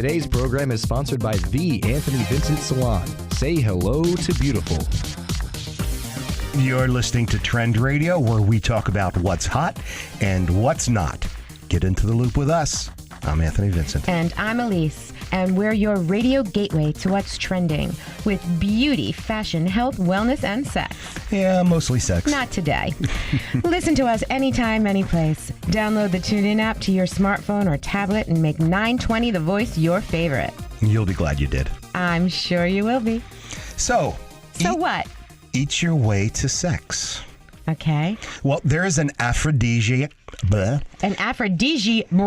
Today's program is sponsored by The Anthony Vincent Salon. Say hello to beautiful. You're listening to Trend Radio, where we talk about what's hot and what's not. Get into the loop with us. I'm Anthony Vincent. And I'm Elise. And we're your radio gateway to what's trending with beauty, fashion, health, wellness, and sex. Yeah, mostly sex. Not today. Listen to us anytime, anyplace. Download the TuneIn app to your smartphone or tablet and make 920 The Voice your favorite. You'll be glad you did. I'm sure you will be. So What? Eat your way to sex. Okay. Well, there is an aphrodisiac. An aphrodisiac,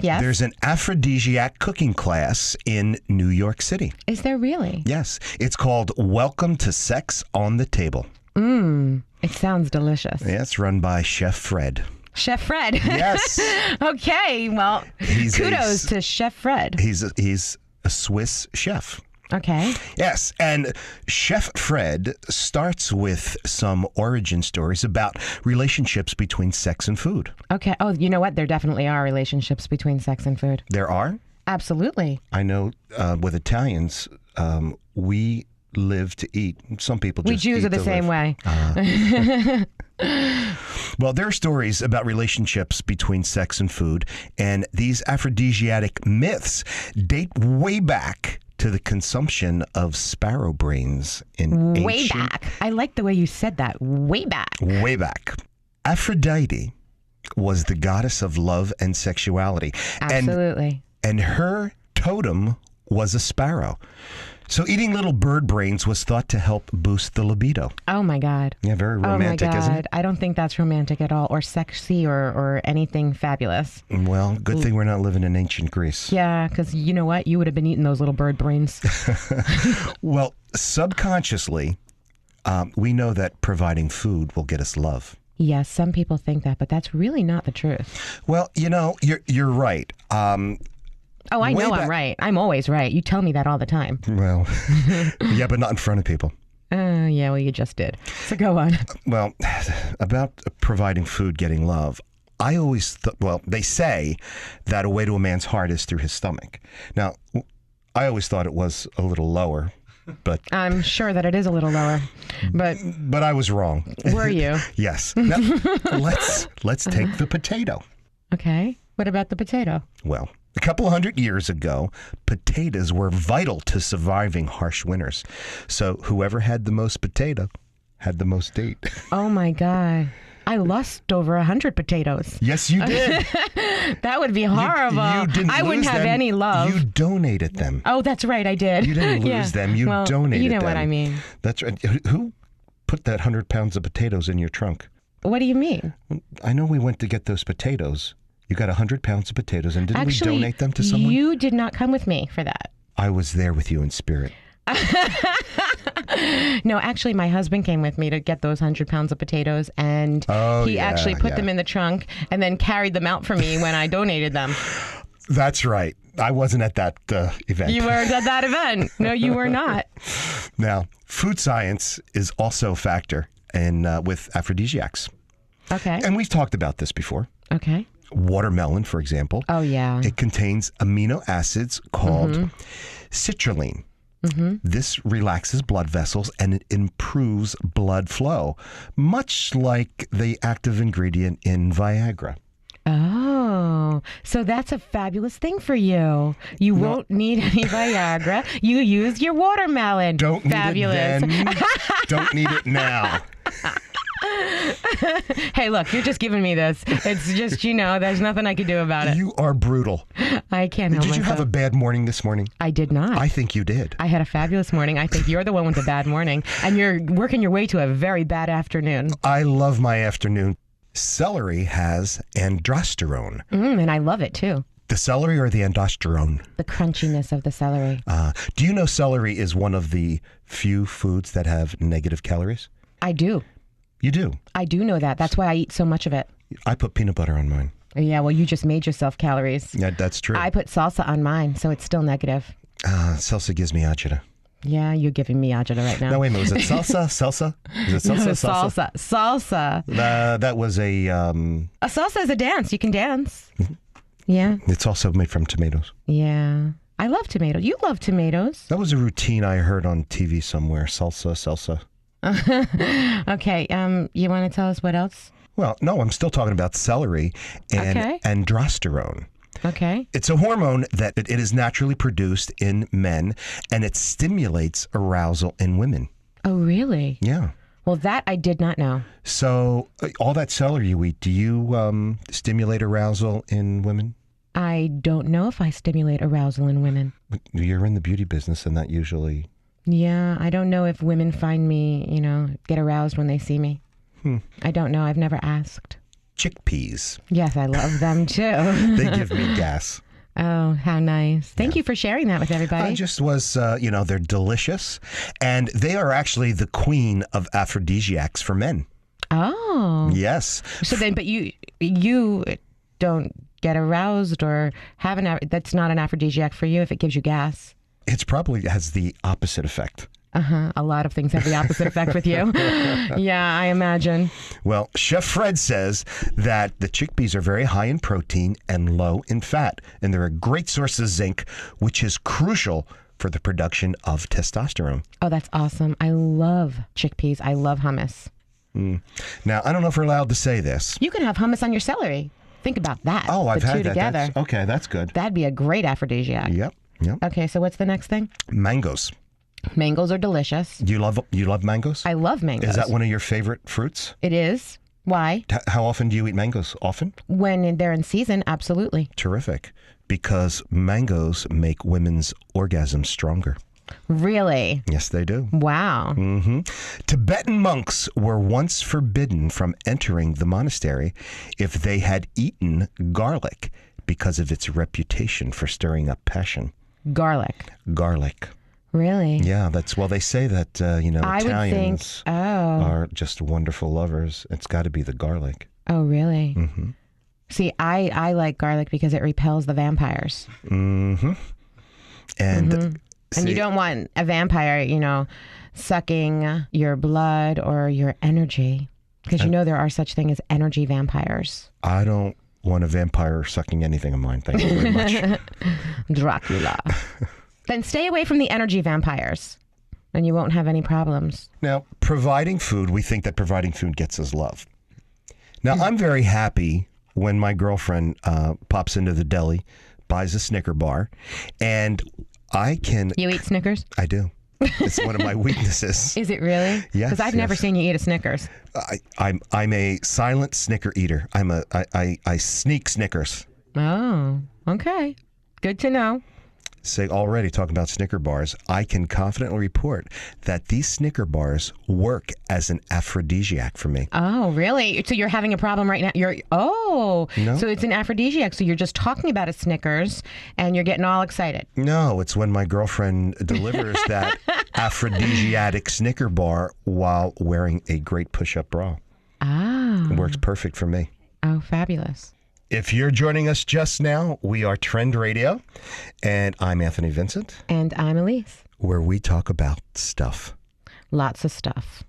yes. There's an aphrodisiac cooking class in New York City. Is there really? Yes. It's called Welcome to Sex on the Table. It sounds delicious. Yeah, it's run by Chef Fred. Chef Fred. Yes. Okay, well, kudos to Chef Fred. He's a Swiss chef. Okay. Yes, and Chef Fred starts with some origin stories about relationships between sex and food. Okay. Oh, you know what? There definitely are relationships between sex and food. There are? Absolutely. I know with Italians, we live to eat. Some people just We Jews eat are the to same live. way. Well, there are stories about relationships between sex and food, and these aphrodisiac myths date way back to the consumption of sparrow brains in Way ancient... back. I like the way you said that. Way back. Way back. Aphrodite was the goddess of love and sexuality. Absolutely. And her totem was a sparrow. So eating little bird brains was thought to help boost the libido. Oh, my God. Yeah, very romantic, oh my God. isn't it? I don't think that's romantic at all, or sexy, or anything fabulous. Well, good thing we're not living in ancient Greece. Yeah, because you know what? You would have been eating those little bird brains. Well, subconsciously, we know that providing food will get us love. Yes, some people think that, but that's really not the truth. Well, you know, you're right. Oh, I Way know back- I'm right. I'm always right. You tell me that all the time. Well, yeah, but not in front of people. Yeah, well, you just did. So go on. Well, about providing food getting love, I always thought, they say that a way to a man's heart is through his stomach. Now, I always thought it was a little lower, but I'm sure that it is a little lower, but I was wrong. were you? Yes. Now, let's take the potato. Okay. What about the potato? Well, a couple of 100 years ago, potatoes were vital to surviving harsh winters. So whoever had the most potato had the most date. Oh my God. I lost over 100 potatoes. Yes, you did. That would be horrible. You didn't I wouldn't lose have them. any love. You donated them. Oh, that's right. I did. You didn't lose them. You well, donated them. You know what I mean. That's right. Who put that 100 pounds of potatoes in your trunk? What do you mean? I know we went to get those potatoes. You got 100 pounds of potatoes, and didn't Actually, we donate them to someone? You did not come with me for that. I was there with you in spirit. No, actually, my husband came with me to get those 100 pounds of potatoes, and he actually put them in the trunk and then carried them out for me when I donated them. That's right. I wasn't at that event. You weren't at that event. No, you were not. Now, food science is also a factor in with aphrodisiacs. Okay. And we've talked about this before. Okay. Watermelon, for example. Oh, yeah. It contains amino acids called citrulline. This relaxes blood vessels and it improves blood flow, much like the active ingredient in Viagra. Oh, so that's a fabulous thing for you. You won't need any Viagra. You use your watermelon. Don't fabulous. need it then. Don't need it now. Hey, look, you're just giving me this. It's just, there's nothing I can do about it. You are brutal. I can't help Did you myself. have a bad morning this morning? I did not. I think you did. I had a fabulous morning. I think you're the one with the bad morning, and you're working your way to a very bad afternoon. I love my afternoon. Celery has androsterone. And I love it, too. The celery or the androsterone? The crunchiness of the celery. Do you know celery is one of the few foods that have negative calories? I do. You do? I do know that. That's why I eat so much of it. I put peanut butter on mine. Yeah, well, you just made yourself calories. Yeah, that's true. I put salsa on mine, so it's still negative. Salsa gives me agita. Yeah, you're giving me agita right now. No, wait a minute. Was it salsa? Salsa? Is it salsa? Salsa. That was a... A salsa is a dance. You can dance. Yeah. It's also made from tomatoes. Yeah. I love tomatoes. You love tomatoes. That was a routine I heard on TV somewhere. Salsa. Okay. You want to tell us what else? Well, no, I'm still talking about celery and Okay. androsterone. Okay. It's a hormone that it is naturally produced in men, and it stimulates arousal in women. Oh, really? Yeah. Well, that I did not know. So all that celery you eat, do you stimulate arousal in women? I don't know if I stimulate arousal in women. You're in the beauty business, and that usually... Yeah, I don't know if women find me, get aroused when they see me. I don't know. I've never asked. Chickpeas. Yes, I love them too. They give me gas. Oh, how nice. Thank you for sharing that with everybody. I just was, they're delicious. And they are actually the queen of aphrodisiacs for men. Oh. Yes. So then, but you don't get aroused or have that's not an aphrodisiac for you if it gives you gas. It's probably has the opposite effect. A lot of things have the opposite effect with you. Yeah, I imagine. Well, Chef Fred says that the chickpeas are very high in protein and low in fat, and they're a great source of zinc, which is crucial for the production of testosterone. Oh, that's awesome. I love chickpeas. I love hummus. Now, I don't know if we're allowed to say this. You can have hummus on your celery. Think about that. Oh, I've the had two that. together. Okay, that's good. That'd be a great aphrodisiac. Yep. Okay, so what's the next thing? Mangoes. Mangoes are delicious. Do you love mangoes? I love mangoes. Is that one of your favorite fruits? It is. Why? How often do you eat mangoes? Often? When they're in season, absolutely. Terrific. Because mangoes make women's orgasms stronger. Really? Yes, they do. Wow. Tibetan monks were once forbidden from entering the monastery if they had eaten garlic because of its reputation for stirring up passion. Garlic. Garlic. Really? Yeah, they say that, I Italians would think, are just wonderful lovers. It's got to be the garlic. Oh, really? Mm-hmm. See, I like garlic because it repels the vampires. Mm-hmm. And And you don't want a vampire, sucking your blood or your energy. Because there are such things as energy vampires. I don't want a vampire sucking anything of mine. Thank you very much. Dracula. Then stay away from the energy vampires and you won't have any problems. Now, providing food, we think that providing food gets us love. Now, I'm very happy when my girlfriend pops into the deli, buys a Snicker bar, and I can... You eat Snickers? I do. It's one of my weaknesses. Is it really? Yes. Because I've never seen you eat a Snickers. I'm a silent Snicker eater. I sneak Snickers. Oh, okay. Good to know. Say already talking about Snicker bars, I can confidently report that these Snicker bars work as an aphrodisiac for me. Oh, really? So you're having a problem right now? No. So it's an aphrodisiac. So you're just talking about a Snickers and you're getting all excited. No, it's when my girlfriend delivers that aphrodisiac Snicker bar while wearing a great push-up bra. Ah. It works perfect for me. Oh, fabulous. If you're joining us just now, we are Trend Radio, and I'm Anthony Vincent. And I'm Elise. Where we talk about stuff. Lots of stuff.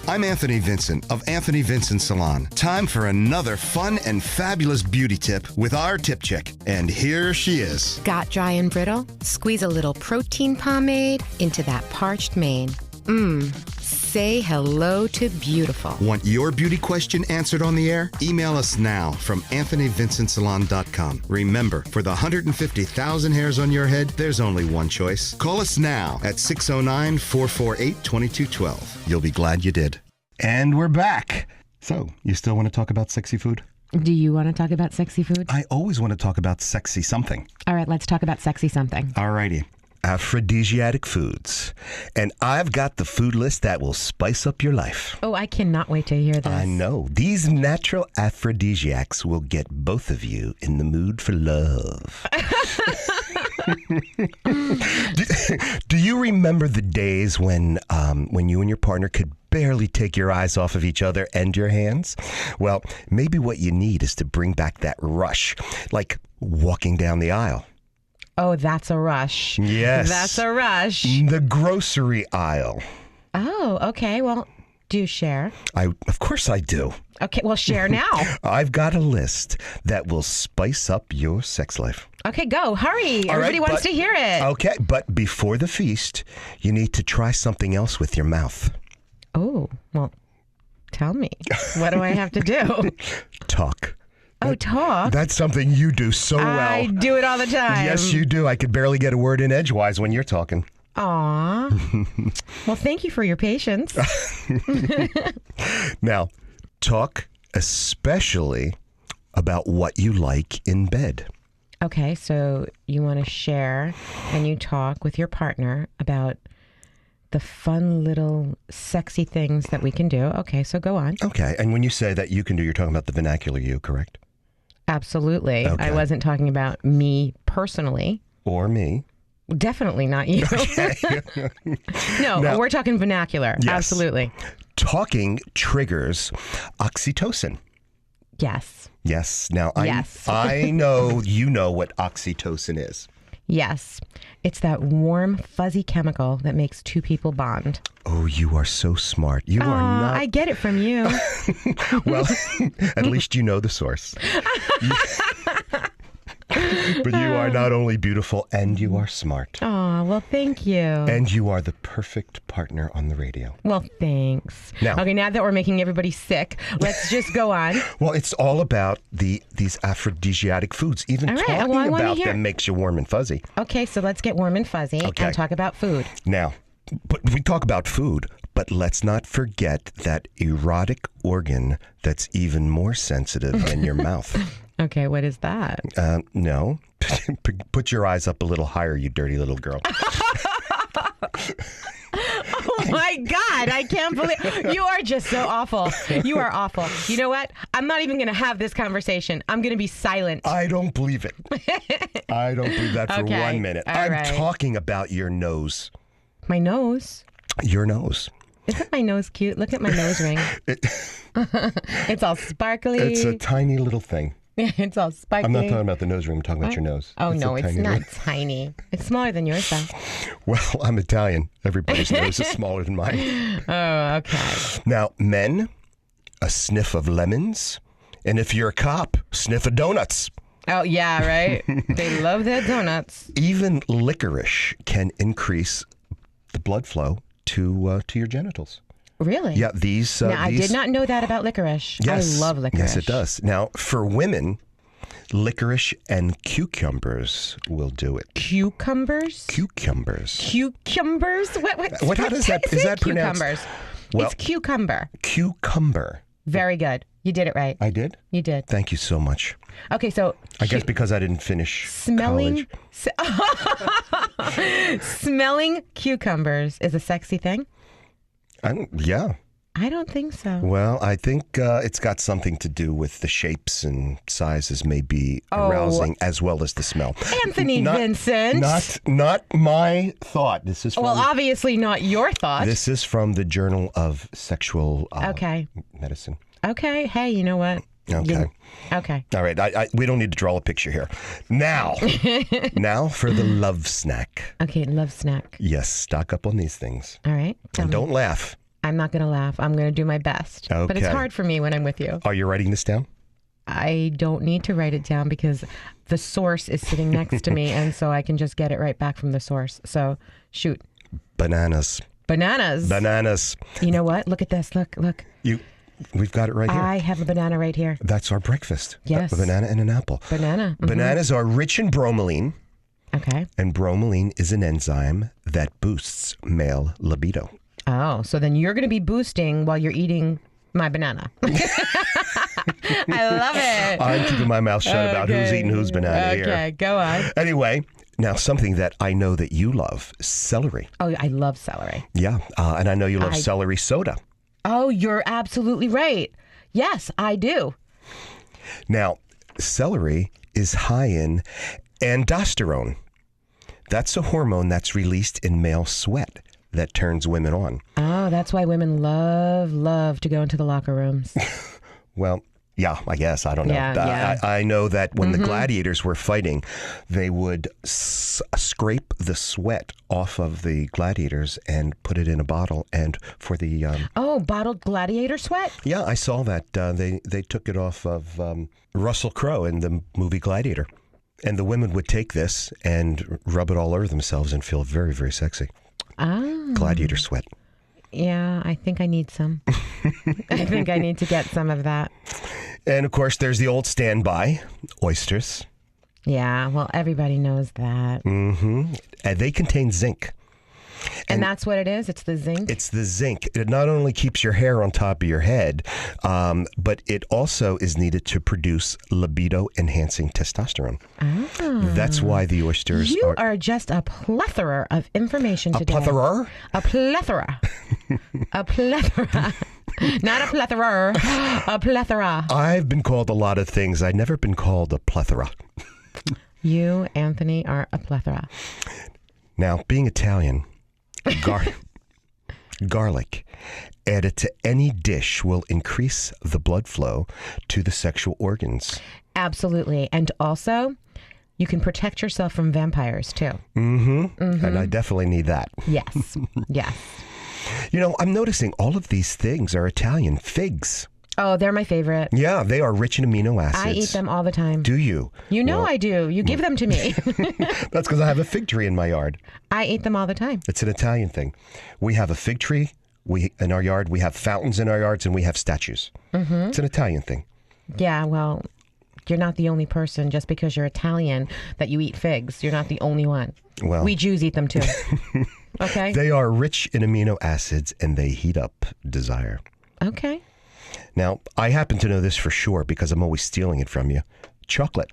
I'm Anthony Vincent of Anthony Vincent Salon. Time for another fun and fabulous beauty tip with our tip chick. And here she is. Got dry and brittle? Squeeze a little protein pomade into that parched mane. Say hello to beautiful. Want your beauty question answered on the air? Email us now from AnthonyVincentSalon.com. Remember, for the 150,000 hairs on your head, there's only one choice. Call us now at 609-448-2212. You'll be glad you did. And we're back. So, you still want to talk about sexy food? Do you want to talk about sexy food? I always want to talk about sexy something. All right, let's talk about sexy something. All righty. Aphrodisiac foods. And I've got the food list that will spice up your life. Oh, I cannot wait to hear this. I know. These natural aphrodisiacs will get both of you in the mood for love. Do you remember the days when you and your partner could barely take your eyes off of each other and your hands? Well, maybe what you need is to bring back that rush, like walking down the aisle. Oh, that's a rush. Yes. That's a rush. The grocery aisle. Oh, okay. Well, do share. Of course I do. Okay, well, share now. I've got a list that will spice up your sex life. Okay, go. Hurry. All Everybody right, wants to hear it. Okay, but before the feast, you need to try something else with your mouth. Oh, well, tell me. What do I have to do? Talk. Oh, talk? That's something you do so well. I do it all the time. Yes, you do. I could barely get a word in edgewise when you're talking. Aw. Well, thank you for your patience. Now, talk especially about what you like in bed. Okay, so you want to share and you talk with your partner about the fun little sexy things that we can do. Okay, so go on. Okay, and when you say that you can do, you're talking about the vernacular you, correct? Absolutely. Okay. I wasn't talking about me personally. Or me. Definitely not you. No, Now- we're talking vernacular. Yes. Absolutely. Talking triggers oxytocin. Yes. Yes. Now, Yes. I know you know what oxytocin is. Yes. It's that warm, fuzzy chemical that makes two people bond. Oh, you are so smart. You are not. I get it from you. Well, at least you know the source. But you are not only beautiful, and you are smart. Oh, well, thank you. And you are the perfect partner on the radio. Well, thanks. Now- Okay, now that we're making everybody sick, let's just go on. Well, it's all about these aphrodisiac foods. Even All right, talking well, I wanna about hear- them makes you warm and fuzzy. Okay, so let's get warm and fuzzy Okay. and talk about food. Now, but we talk about food, but let's not forget that erotic organ that's even more sensitive than your mouth. Okay, what is that? No. Put your eyes up a little higher, you dirty little girl. Oh my God, I can't believe you are just so awful. You are awful. You know what? I'm not even going to have this conversation. I'm going to be silent. I don't believe it. I don't believe that for Okay, 1 minute. all I'm right. talking about your nose. My nose. Your nose. Isn't my nose cute? Look at my nose ring. It's all sparkly. It's a tiny little thing. It's all sparkly. I'm not talking about the nose ring. I'm talking about your nose. Oh, no, a it's tiny not little- tiny. It's smaller than yours, though. Well, I'm Italian. Everybody's nose is smaller than mine. Oh, okay. Now, men, a sniff of lemons. And if you're a cop, sniff of donuts. Oh, yeah, right? They love their donuts. Even licorice can increase the blood flow to your genitals. Really? Yeah, these. Now, I did not know that about licorice. Yes, I love licorice. Yes, it does. Now, for women, licorice and cucumbers will do it. Cucumbers? Cucumbers. Cucumbers? What? How does that? Say Is that pronounced? cucumbers. Well- It's cucumber. Cucumber. Very good. You did it right. I did. You did. Thank you so much. Okay, so I guess because I didn't finish smelling college. smelling cucumbers is a sexy thing? Yeah. I don't think so. Well, I think it's got something to do with the shapes and sizes may be arousing as well as the smell. Anthony Vincent. Not my thought. This is from, Well, obviously not your thought. this is from the Journal of Sexual Okay. Medicine. Okay. Hey, you know what? Okay. Okay. All right. We don't need to draw a picture here. Now for the love snack. Okay, love snack. Yes, stock up on these things. All right. Tell And me. don't laugh. I'm not going to laugh. I'm going to do my best. But it's Okay. hard for me when I'm with you. Are you writing this down? I don't need to write it down because the source is sitting next to me, and so I can just get it right back from the source. So, shoot. Bananas. Bananas. Bananas. You know what? Look at this. Look. We've got it right here. I have a banana right here. That's our breakfast. Yes. A banana and an apple. Banana. Mhm. Bananas are rich in bromelain, Okay. and bromelain is an enzyme that boosts male libido. Oh, so then you're going to be boosting while you're eating my banana. I love it. I'm keeping my mouth shut about who's Okay. eating whose banana here. Okay, go on. Anyway, now something that I know that you love, celery. Oh, I love celery. Yeah, and I know you love celery soda. Oh, you're absolutely right. Yes, I do. Now, celery is high in androsterone. That's a hormone that's released in male sweat that turns women on. Oh, that's why women love to go into the locker rooms. Well, Yeah, I guess. I don't know. Yeah. I know that when the gladiators were fighting, they would scrape the sweat off of the gladiators and put it in a bottle. And for the... bottled gladiator sweat? Yeah, I saw that. They took it off of Russell Crowe in the movie Gladiator. And the women would take this and rub it all over themselves and feel very, very sexy. Gladiator sweat. Yeah, I think I need some. I think I need to get some of that. And of course, there's the old standby, oysters. Yeah, well, everybody knows that. Mm-hmm. And they contain zinc. And that's what it is? It's the zinc? It's the zinc. It not only keeps your hair on top of your head, but it also is needed to produce libido-enhancing testosterone. That's why the oysters You are just a plethora of information today. A plethora? A plethora. A plethora. Not a plethora. A plethora. I've been called a lot of things. I've never been called a plethora. You, Anthony, are a plethora. Now, being Italian... Garlic added to any dish will increase the blood flow to the sexual organs. Absolutely. And also, you can protect yourself from vampires, too. And I definitely need that. Yes. Yes. You know, I'm noticing all of these things are Italian. Figs. Oh, they're my favorite. Yeah, they are rich in amino acids. I eat them all the time. Do you? You know I do. You give them to me. That's because I have a fig tree in my yard. I eat them all the time. It's an Italian thing. We have a fig tree in our yard. We have fountains in our yards, and we have statues. It's an Italian thing. Yeah, well, you're not the only person. Just because you're Italian that you eat figs, you're not the only one. Well, we Jews eat them too. Okay? They are rich in amino acids, and they heat up desire. Okay. Now, I happen to know this for sure because I'm always stealing it from you. Chocolate.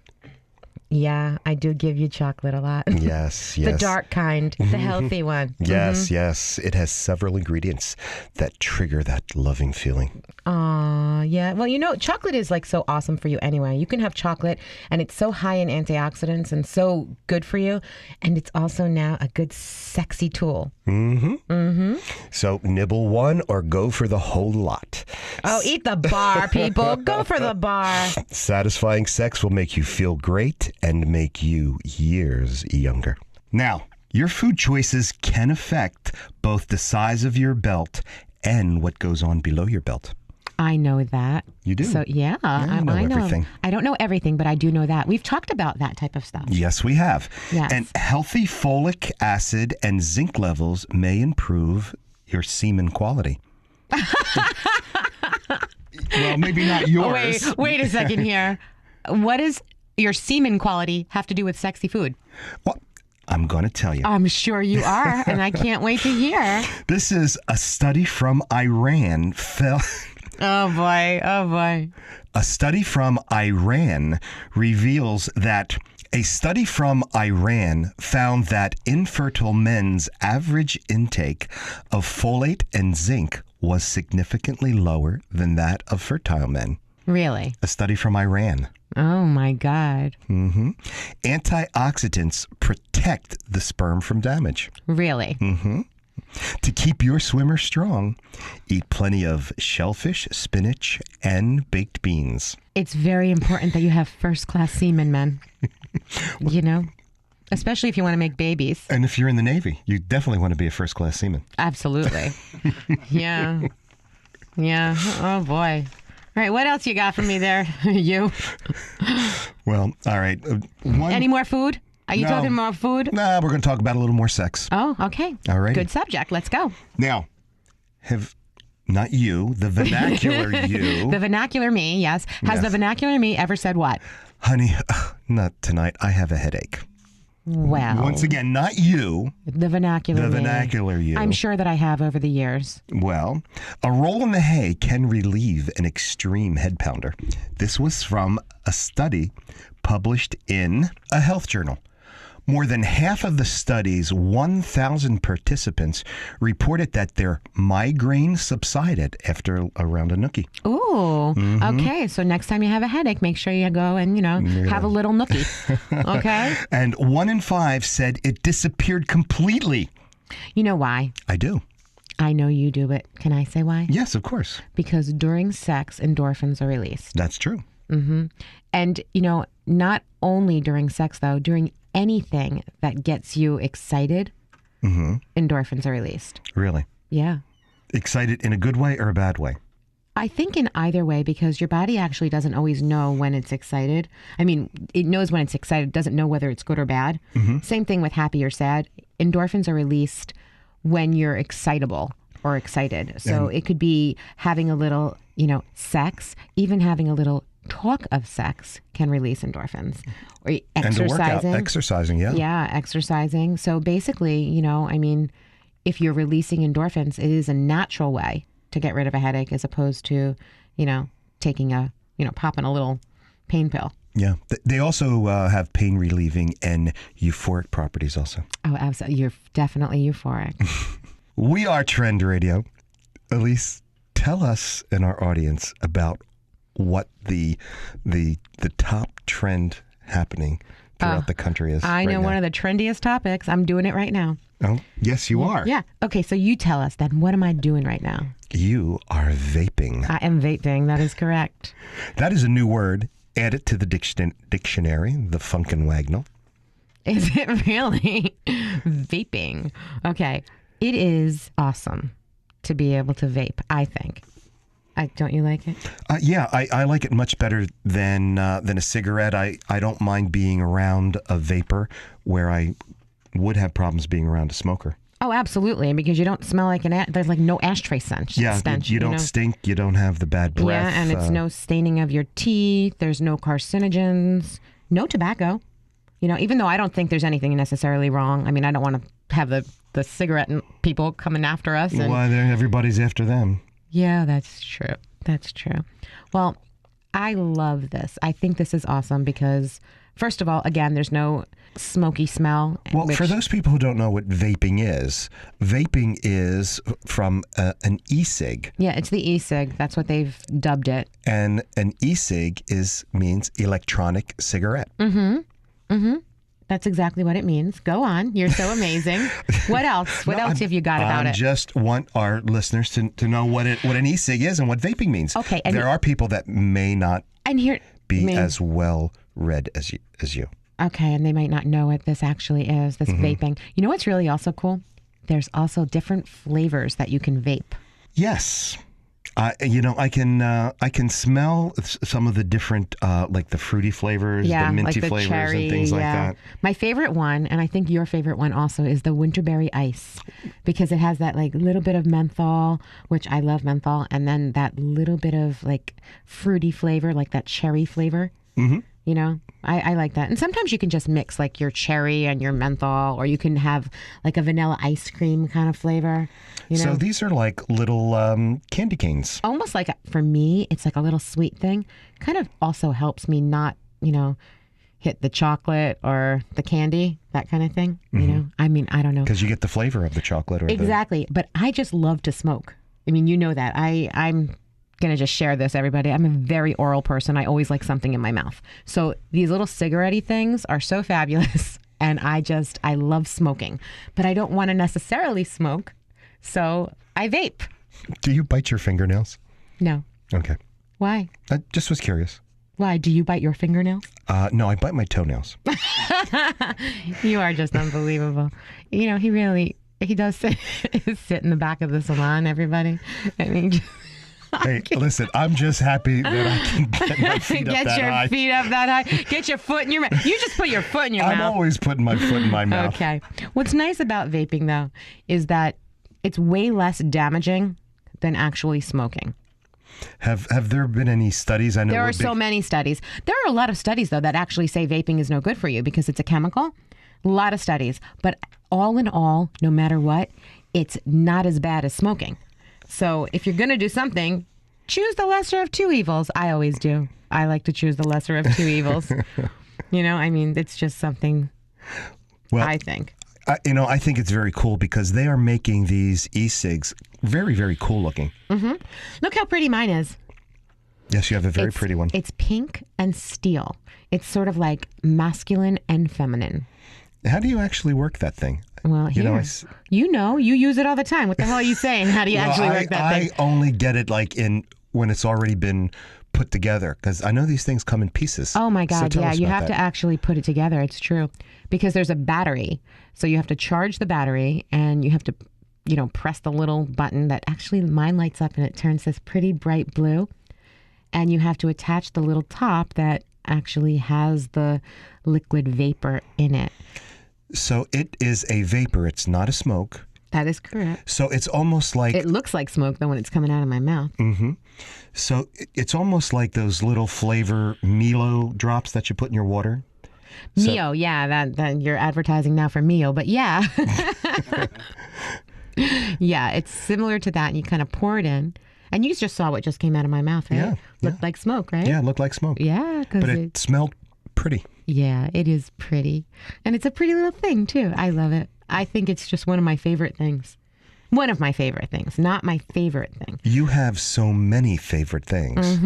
Yeah, I do give you chocolate a lot. Yes, The dark kind, the healthy one. Yes, yes. It has several ingredients that trigger that loving feeling. Aw, yeah. Well, you know, chocolate is like so awesome for you anyway. You can have chocolate and it's so high in antioxidants and so good for you. And it's also now a good sexy tool. So nibble one or go for the whole lot. Oh, eat the bar, people. Go for the bar. Satisfying sex will make you feel great and make you years younger. Now, your food choices can affect both the size of your belt and what goes on below your belt. I know that. You do? So, yeah, you know everything. I don't know everything, but I do know that. We've talked about that type of stuff. Yes, we have. Yes. And healthy folic acid and zinc levels may improve your semen quality. Well, maybe not yours. Wait a second here. What does your semen quality have to do with sexy food? Well, I'm going to tell you. I'm sure you are, and I can't wait to hear. This is a study from Iran. Oh, boy. Oh, boy. A study from Iran reveals that a study from Iran found that infertile men's average intake of folate and zinc was significantly lower than that of fertile men. Really? A study from Iran. Oh, my God. Antioxidants protect the sperm from damage. Really? To keep your swimmer strong, eat plenty of shellfish, spinach, and baked beans. It's very important that you have first-class semen, men. You know? Especially if you want to make babies. And if you're in the Navy, you definitely want to be a first-class seaman. Absolutely. Yeah. Yeah. Oh, boy. All right, what else you got for me there, you? Well, all right. Any more food? Are you No. talking more food? Nah, we're going to talk about a little more sex. Oh, okay. All right. Good subject. Let's go. Now, not you, the vernacular you. The vernacular me, yes. Has Yes. the vernacular me ever said what? Honey, not tonight. I have a headache. Well, Once again, not you, the vernacular the me. vernacular you. I'm sure that I have over the years. Well, a roll in the hay can relieve an extreme head pounder. This was from a study published in a health journal. More than half of the study's 1,000 participants reported that their migraine subsided after a round of nookie. Ooh, okay. So next time you have a headache, make sure you go and, have a little nookie. Okay? And 1 in 5 said it disappeared completely. You know why? I do. I know you do, but can I say why? Yes, of course. Because during sex, endorphins are released. That's true. And, not only during sex, though, during anything that gets you excited, endorphins are released. Really? Yeah. Excited in a good way or a bad way? I think in either way, because your body actually doesn't always know when it's excited. I mean, it knows when it's excited, doesn't know whether it's good or bad. Same thing with happy or sad. Endorphins are released when you're excitable or excited. So it could be having a little, sex, even having a little talk of sex can release endorphins. Or exercising. Exercising, yeah. Yeah, exercising. So basically, if you're releasing endorphins, it is a natural way to get rid of a headache as opposed to, taking popping a little pain pill. Yeah. They also have pain relieving and euphoric properties also. Oh, absolutely. You're definitely euphoric. We are Trend Radio. Elise, tell us and our audience about what the top trend happening throughout the country is. I know right one now. of the trendiest topics. I'm doing it right now. Oh, yes, you are. Yeah. Okay, so you tell us then. What am I doing right now? You are vaping. I am vaping. That is correct. That is a new word. Add it to the dictionary, the Funkin' Wagnall. Is it really? Vaping. Okay. It is awesome to be able to vape, I think. Don't you like it? Yeah, I like it much better than a cigarette. I don't mind being around a vapor where I would have problems being around a smoker. Oh, absolutely, because you don't smell like there's like no ashtray stench. Yeah, you don't stink. You don't have the bad breath. Yeah, and it's no staining of your teeth. There's no carcinogens, no tobacco. Even though I don't think there's anything necessarily wrong. I mean, I don't want to have the cigarette people coming after us. Well, everybody's after them. Yeah, that's true. That's true. Well, I love this. I think this is awesome because, first of all, again, there's no smoky smell. Well, for those people who don't know what vaping is from an e-cig. Yeah, it's the e-cig. That's what they've dubbed it. And an e-cig means electronic cigarette. That's exactly what it means. Go on. You're so amazing. What else? What else have you got about it? I just want our listeners to know what an e-cig is and what vaping means. Okay. There are people that may not be as well read as you. Okay, and they might not know what this actually is, this vaping. You know what's really also cool? There's also different flavors that you can vape. Yes. I can smell some of the different, like the fruity flavors, the minty flavors, cherry, and things like that. My favorite one, and I think your favorite one also, is the Winterberry Ice, because it has that like little bit of menthol, which I love menthol, and then that little bit of like fruity flavor, like that cherry flavor. I like that. And sometimes you can just mix like your cherry and your menthol, or you can have like a vanilla ice cream kind of flavor. So these are like little candy canes. Almost like, for me, it's like a little sweet thing. Kind of also helps me not, hit the chocolate or the candy, that kind of thing. I mean, I don't know. Because you get the flavor of the chocolate. Exactly. But I just love to smoke. I mean, you know that. I'm going to just share this, everybody. I'm a very oral person. I always like something in my mouth. So these little cigarette-y things are so fabulous. And I love smoking. But I don't want to necessarily smoke. So I vape. Do you bite your fingernails? No. Okay. Why? I just was curious. Why? Do you bite your fingernails? No, I bite my toenails. You are just unbelievable. He does sit in the back of the salon, everybody. I mean... Hey, listen, I'm just happy that I can get my feet up that high. Get your feet up that high. Get your foot in your mouth. You just put your foot in your mouth. I'm always putting my foot in my mouth. Okay. What's nice about vaping, though, is that it's way less damaging than actually smoking. Have there been any studies? I know there are so many studies. There are a lot of studies, though, that actually say vaping is no good for you because it's a chemical. A lot of studies. But all in all, no matter what, it's not as bad as smoking. So if you're going to do something, choose the lesser of two evils. I always do. I like to choose the lesser of two evils. I mean, it's just something I think. I think it's very cool because they are making these e-cigs very, very cool looking. Look how pretty mine is. Yes, you have a very pretty one. It's pink and steel. It's sort of like masculine and feminine. How do you actually work that thing? Well, here. You use it all the time. What the hell are you saying? How do you actually work that thing? I only get it like when it's already been put together, because I know these things come in pieces. Oh my So God, tell yeah, us you about have that. to actually put it together. It's true. Because there's a battery. So you have to charge the battery and you have to, press the little button that actually mine lights up and it turns this pretty bright blue. And you have to attach the little top that actually has the liquid vapor in it. So it is a vapor. It's not a smoke. That is correct. So it's almost like It looks like smoke though when it's coming out of my mouth. So it's almost like those little flavor Milo drops that you put in your water. So- Mio, yeah, that you're advertising now for Mio, but yeah. Yeah, it's similar to that and you kind of pour it in. And you just saw what just came out of my mouth, right? Yeah, Looked like smoke, right? Yeah, it looked like smoke. Yeah, because But it smelled pretty. yeah, it is pretty. And it's a pretty little thing, too. I love it. I think it's just one of my favorite things. One of my favorite things, not my favorite thing. You have so many favorite things.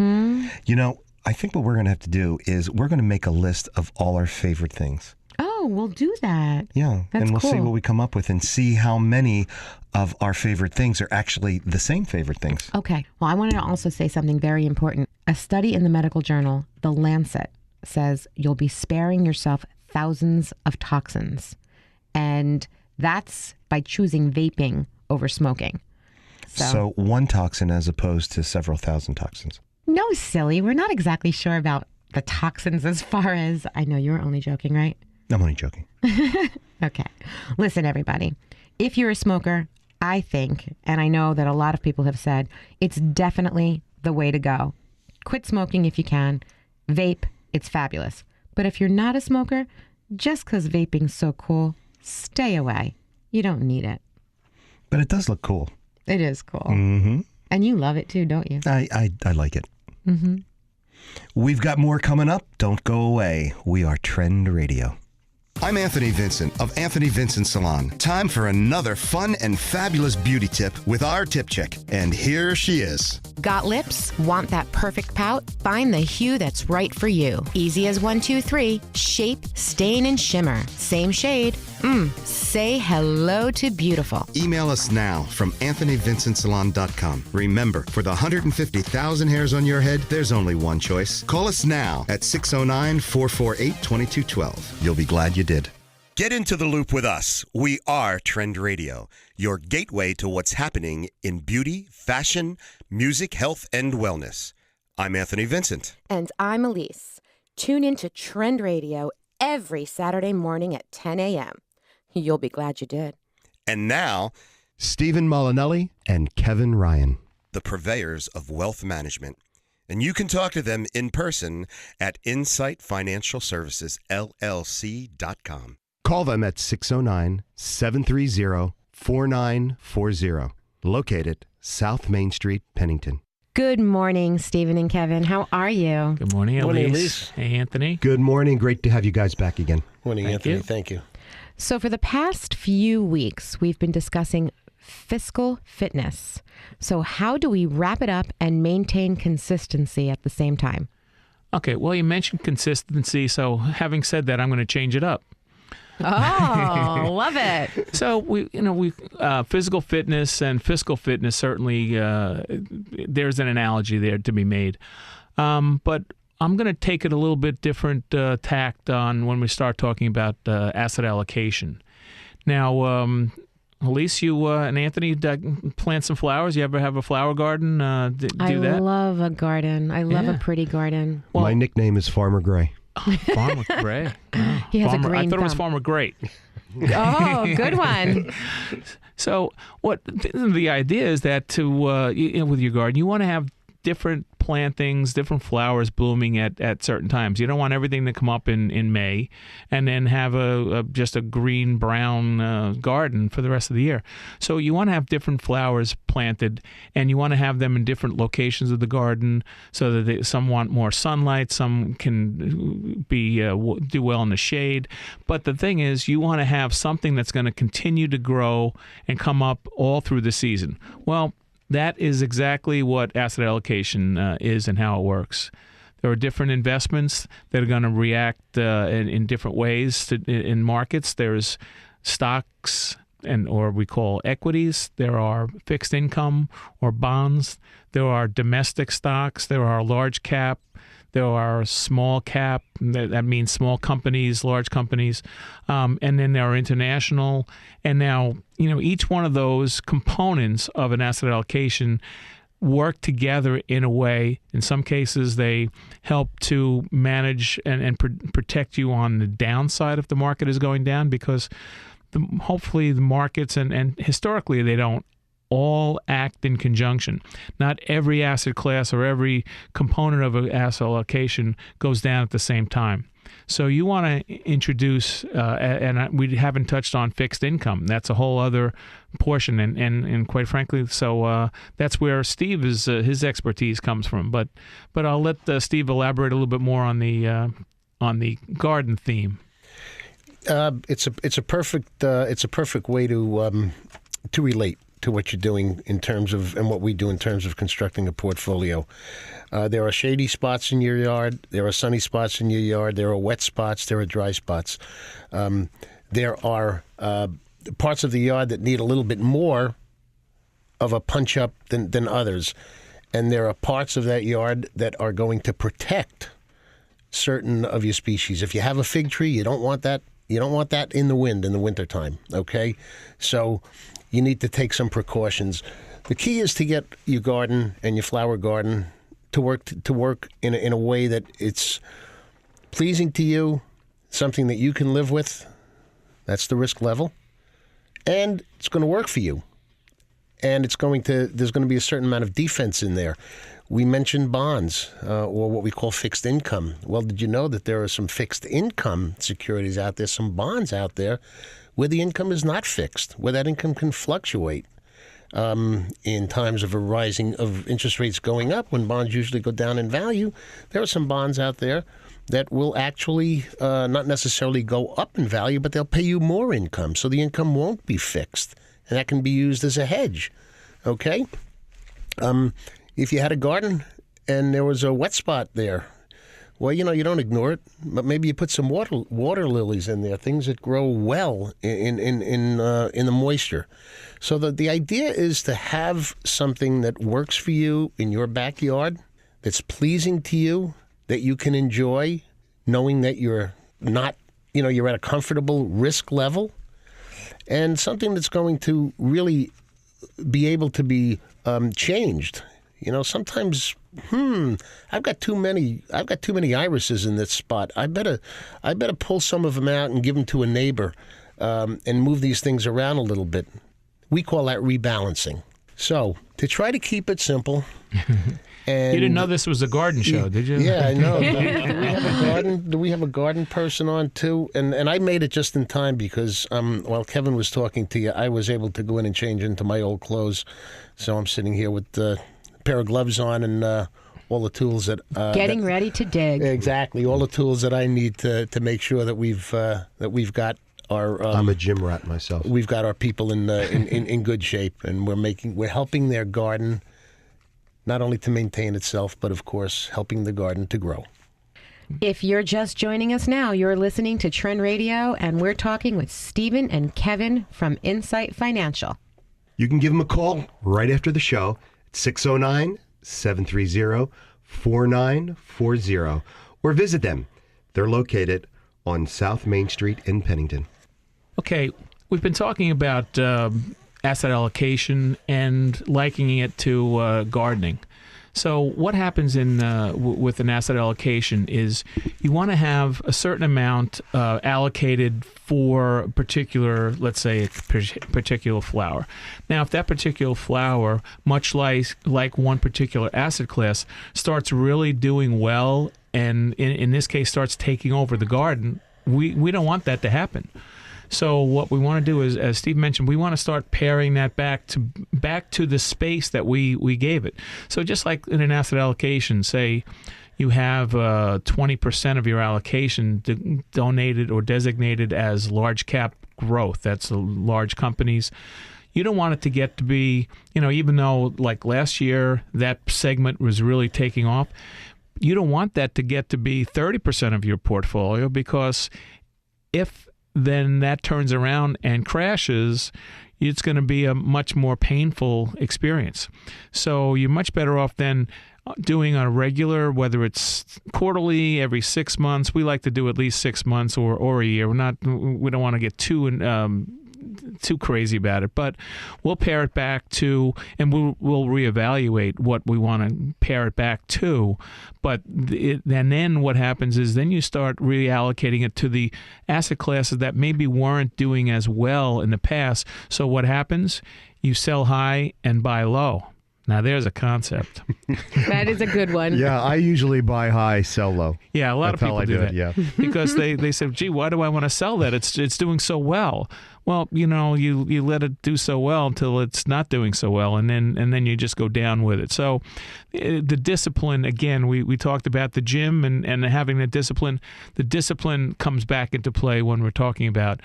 I think what we're going to have to do is we're going to make a list of all our favorite things. Oh, we'll do that. Yeah, That's and we'll see cool. what we come up with and see how many of our favorite things are actually the same favorite things. Okay. Well, I wanted to also say something very important. A study in the medical journal, The Lancet, says you'll be sparing yourself thousands of toxins. And that's by choosing vaping over smoking. So one toxin as opposed to several thousand toxins. No, silly. We're not exactly sure about the toxins as far as... I know you were only joking, right? I'm only joking. Okay. Listen, everybody. If you're a smoker, I think, and I know that a lot of people have said, it's definitely the way to go. Quit smoking if you can. Vape, it's fabulous. But if you're not a smoker, just because vaping's so cool, stay away. You don't need it. But it does look cool. It is cool. Mm-hmm. And you love it too, don't you? I like it. Mm-hmm. We've got more coming up. Don't go away. We are Trend Radio. I'm Anthony Vincent of Anthony Vincent Salon. Time for another fun and fabulous beauty tip with our tip chick. And here she is. Got lips? Want that perfect pout? Find the hue that's right for you. Easy as 1, 2, 3. Shape, stain, and shimmer. Same shade. Say hello to beautiful. Email us now from AnthonyVincentSalon.com. Remember, for the 150,000 hairs on your head, there's only one choice. Call us now at 609-448-2212. You'll be glad you did. Get into the loop with us. We are Trend Radio, your gateway to what's happening in beauty, fashion, music, health, and wellness. I'm Anthony Vincent. And I'm Elise. Tune in to Trend Radio every Saturday morning at 10 a.m. You'll be glad you did. And now, Stephen Molinelli and Kevin Ryan, the purveyors of wealth management. And you can talk to them in person at Insight Financial Services, LLC.com. Call them at 609-730-4940. Located South Main Street, Pennington. Good morning, Stephen and Kevin. How are you? Good morning, Elise. Morning, Elise. Hey, Anthony. Good morning. Great to have you guys back again. Morning, Thank Anthony. you. Thank you. So for the past few weeks, we've been discussing fiscal fitness. So how do we wrap it up and maintain consistency at the same time? Okay, well, you mentioned consistency, so having said that, I'm going to change it up. Oh, love it. So we physical fitness and fiscal fitness, certainly there's an analogy there to be made. But I'm going to take it a little bit different tact on when we start talking about asset allocation. Now, Elise, you and Anthony plant some flowers. You ever have a flower garden? Do I that? love a garden. I love a pretty garden. My nickname is Farmer Gray. Farmer Gray. Wow. He has a I green thought it was thumb. Farmer Great. Oh, good one. So what the idea is that to with your garden, you want to have different plantings, different flowers blooming at certain times. You don't want everything to come up in May and then have just a green brown garden for the rest of the year. So you want to have different flowers planted, and you want to have them in different locations of the garden so that some want more sunlight, some can do well in the shade. But the thing is, you want to have something that's going to continue to grow and come up all through the season. Well, that is exactly what asset allocation is and how it works. There are different investments that are going to react in different ways in markets. There's stocks or we call equities. There are fixed income or bonds. There are domestic stocks. There are large cap. There are small cap. That means small companies, large companies. And then there are international. And now, each one of those components of an asset allocation work together in a way. In some cases, they help to manage and protect you on the downside if the market is going down, because hopefully the markets, and historically they don't all act in conjunction. Not every asset class or every component of an asset allocation goes down at the same time. So you want to introduce, and we haven't touched on fixed income. That's a whole other portion, and quite frankly, so that's where Steve his expertise comes from. But I'll let Steve elaborate a little bit more on the garden theme. It's a perfect way to relate to what you're doing in terms of, and what we do in terms of constructing a portfolio. There are shady spots in your yard. There are sunny spots in your yard. There are wet spots. There are dry spots. There are parts of the yard that need a little bit more of a punch up than others. And there are parts of that yard that are going to protect certain of your species. If you have a fig tree, you don't want that. You don't want that in the wind in the wintertime, okay? So you need to take some precautions. The key is to get your garden and your flower garden to work in a way that it's pleasing to you, something that you can live with. That's the risk level. And it's going to work for you. And there's going to be a certain amount of defense in there. We mentioned bonds, or what we call fixed income. Well, did you know that there are some fixed income securities out there, some bonds out there, where the income is not fixed, where that income can fluctuate in times of a rising of interest rates going up, when bonds usually go down in value? There are some bonds out there that will actually not necessarily go up in value, but they'll pay you more income, so the income won't be fixed, and that can be used as a hedge, okay? If you had a garden and there was a wet spot there, well, you don't ignore it, but maybe you put some water lilies in there, things that grow well in the moisture. So the idea is to have something that works for you in your backyard, that's pleasing to you, that you can enjoy, knowing that you're not, you're at a comfortable risk level, and something that's going to really be able to be changed. Sometimes, I've got too many irises in this spot. I better pull some of them out and give them to a neighbor, and move these things around a little bit. We call that rebalancing. So to try to keep it simple. And you didn't know this was a garden show, did you? Yeah, I know. Do we have a garden person on too? And I made it just in time because while Kevin was talking to you, I was able to go in and change into my old clothes. So I'm sitting here with a pair of gloves on and all the tools that getting ready to dig. Exactly, all the tools that I need to make sure that we've got our. I'm a gym rat myself. We've got our people in good shape, and we're helping their garden not only to maintain itself, but of course helping the garden to grow. If you're just joining us now, you're listening to Trend Radio, and we're talking with Stephen and Kevin from Insight Financial. You can give them a call right after the show at 609-730-4940, or visit them. They're located on South Main Street in Pennington. Okay, we've been talking about asset allocation and likening it to gardening. So what happens with an asset allocation is you want to have a certain amount allocated for a particular, let's say, a particular flower. Now, if that particular flower, much like one particular asset class, starts really doing well, and in this case starts taking over the garden, we don't want that to happen. So what we want to do is, as Steve mentioned, we want to start paring that back to the space that we gave it. So just like in an asset allocation, say you have 20% of your allocation donated or designated as large cap growth. That's large companies. You don't want it to get to be, even though like last year that segment was really taking off, you don't want that to get to be 30% of your portfolio, because if then that turns around and crashes, it's going to be a much more painful experience. So you're much better off than doing a regular, whether it's quarterly, every 6 months. We like to do at least 6 months or a year. We don't want to get too crazy about it, but we'll pare it back to, and we'll reevaluate what we want to pare it back to. But and then what happens is then you start reallocating it to the asset classes that maybe weren't doing as well in the past. So what happens? You sell high and buy low. Now there's a concept. That is a good one. Yeah, I usually buy high, sell low. Yeah, a lot That's of people how I do that. it, yeah. Because they said, gee, why do I want to sell that? It's doing so well. Well, you let it do so well until it's not doing so well, and then you just go down with it. So the discipline, again, we talked about the gym and having the discipline. The discipline comes back into play when we're talking about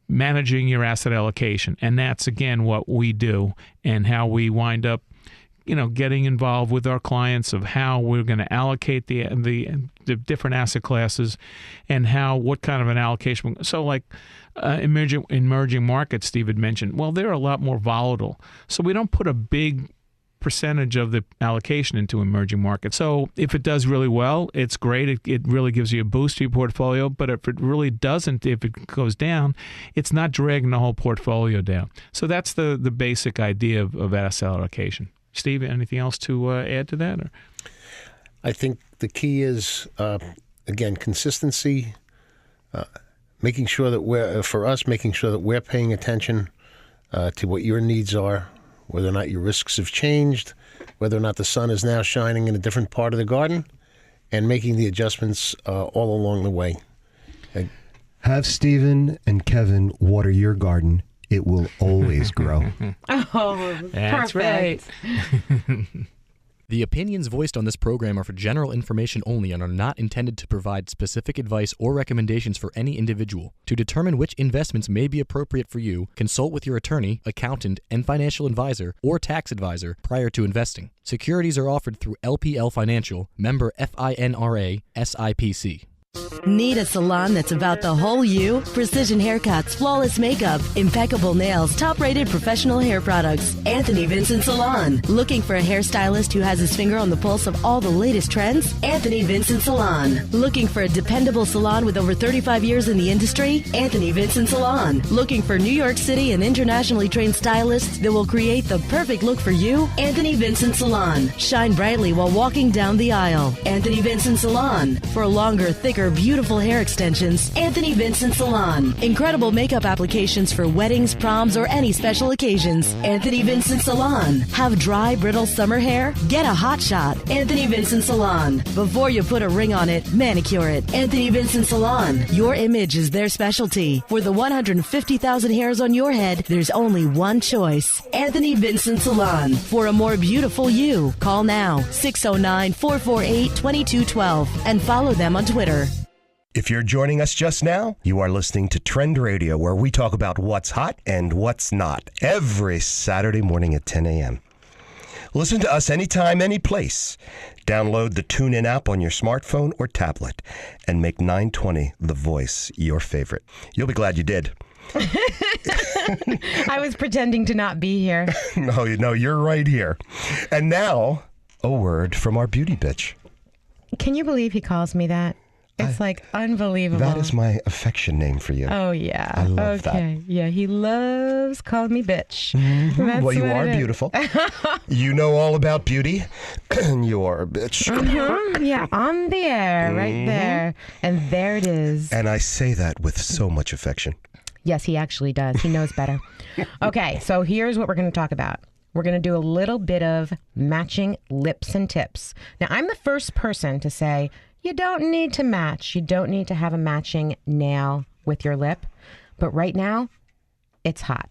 managing your asset allocation. And that's, again, what we do and how we wind up getting involved with our clients of how we're going to allocate the different asset classes and what kind of an allocation. So like emerging markets Steve had mentioned, well, they're a lot more volatile. So we don't put a big percentage of the allocation into emerging markets. So if it does really well, it's great. It really gives you a boost to your portfolio. But if it really doesn't, if it goes down, it's not dragging the whole portfolio down. So that's the basic idea of asset allocation. Steve, anything else to add to that? Or? I think the key is, again, consistency, making sure that we're paying attention to what your needs are, whether or not your risks have changed, whether or not the sun is now shining in a different part of the garden, and making the adjustments all along the way. Have Stephen and Kevin water your garden. It will always grow. Oh, that's perfect. right. The opinions voiced on this program are for general information only and are not intended to provide specific advice or recommendations for any individual. To determine which investments may be appropriate for you, consult with your attorney, accountant, and financial advisor or tax advisor prior to investing. Securities are offered through LPL Financial, member FINRA, SIPC. Need a salon that's about the whole you? Precision haircuts, flawless makeup, impeccable nails, top-rated professional hair products. Anthony Vincent Salon. Looking for a hairstylist who has his finger on the pulse of all the latest trends? Anthony Vincent Salon. Looking for a dependable salon with over 35 years in the industry? Anthony Vincent Salon. Looking for New York City and internationally trained stylists that will create the perfect look for you? Anthony Vincent Salon. Shine brightly while walking down the aisle. Anthony Vincent Salon. For longer, thicker, beautiful hair extensions, Anthony Vincent Salon. Incredible makeup applications for weddings, proms, or any special occasions. Anthony Vincent Salon. Have dry, brittle summer hair? Get a hot shot. Anthony Vincent Salon. Before you put a ring on it, manicure it. Anthony Vincent Salon. Your image is their specialty. For the 150,000 hairs on your head, there's only one choice. Anthony Vincent Salon. For a more beautiful you, call now 609-448-2212 and follow them on Twitter. If you're joining us just now, you are listening to Trend Radio, where we talk about what's hot and what's not every Saturday morning at 10 a.m. Listen to us anytime, any place. Download the TuneIn app on your smartphone or tablet and make 920 The Voice your favorite. You'll be glad you did. I was pretending to not be here. No, you're right here. And now, a word from our beauty bitch. Can you believe he calls me that? It's like unbelievable. That is my affection name for you. Oh, yeah. I love okay. Yeah, he loves calling me bitch. That's Well, you what are it is. beautiful. You know all about beauty. You are a bitch. Yeah, on the air, right there. And there it is. And I say that with so much affection. Yes, he actually does. He knows better. Okay, so here's what we're going to talk about. We're going to do a little bit of matching lips and tips. Now, I'm the first person to say, you don't need to match. You don't need to have a matching nail with your lip. But right now, it's hot.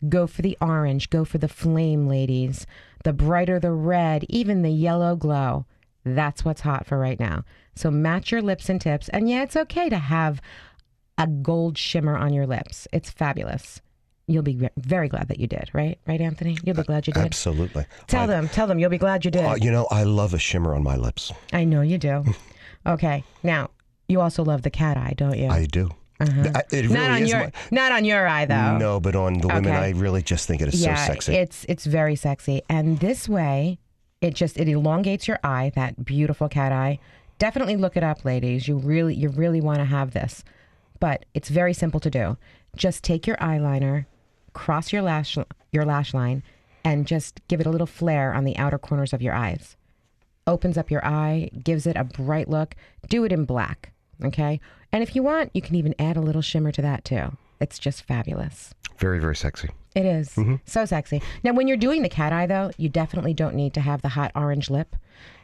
Go for the orange. Go for the flame, ladies. The brighter the red, even the yellow glow. That's what's hot for right now. So match your lips and tips. And yeah, it's okay to have a gold shimmer on your lips. It's fabulous. You'll be very glad that you did, right? Right, Anthony? You'll be glad you did. Absolutely. Tell them you'll be glad you did. I love a shimmer on my lips. I know you do. Okay. Now, you also love the cat eye, don't you? I do. It really is not on your eye though. No, but on the women, Okay. I really just think it is so sexy. It's very sexy, and this way, it elongates your eye, that beautiful cat eye. Definitely look it up, ladies. You really want to have this, but it's very simple to do. Just take your eyeliner, cross your lash line, and just give it a little flare on the outer corners of your eyes. Opens up your eye, gives it a bright look. Do it in black, okay? And if you want, you can even add a little shimmer to that too. It's just fabulous. Very, very sexy. It is. So sexy. Now, when you're doing the cat eye, though, you definitely don't need to have the hot orange lip.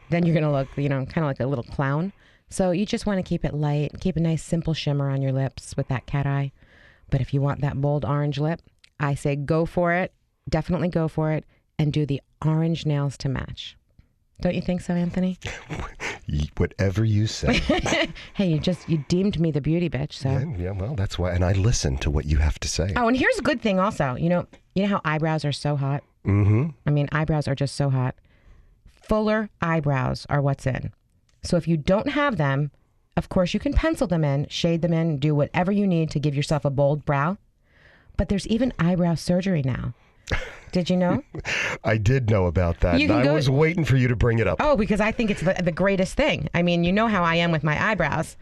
Then you're going to look, kind of like a little clown. So you just want to keep it light, keep a nice simple shimmer on your lips with that cat eye. But if you want that bold orange lip, I say go for it. Definitely go for it and do the orange nails to match. Don't you think so, Anthony? Whatever you say. Hey, you deemed me the beauty bitch, so. Yeah, well, that's why. And I listen to what you have to say. Oh, and here's a good thing also. You know how eyebrows are so hot? Mm-hmm. I mean, eyebrows are just so hot. Fuller eyebrows are what's in. So if you don't have them, of course you can pencil them in, shade them in, do whatever you need to give yourself a bold brow. But there's even eyebrow surgery now. Did you know? I did know about that. And I was waiting for you to bring it up. Oh, because I think it's the greatest thing. I mean, you know how I am with my eyebrows.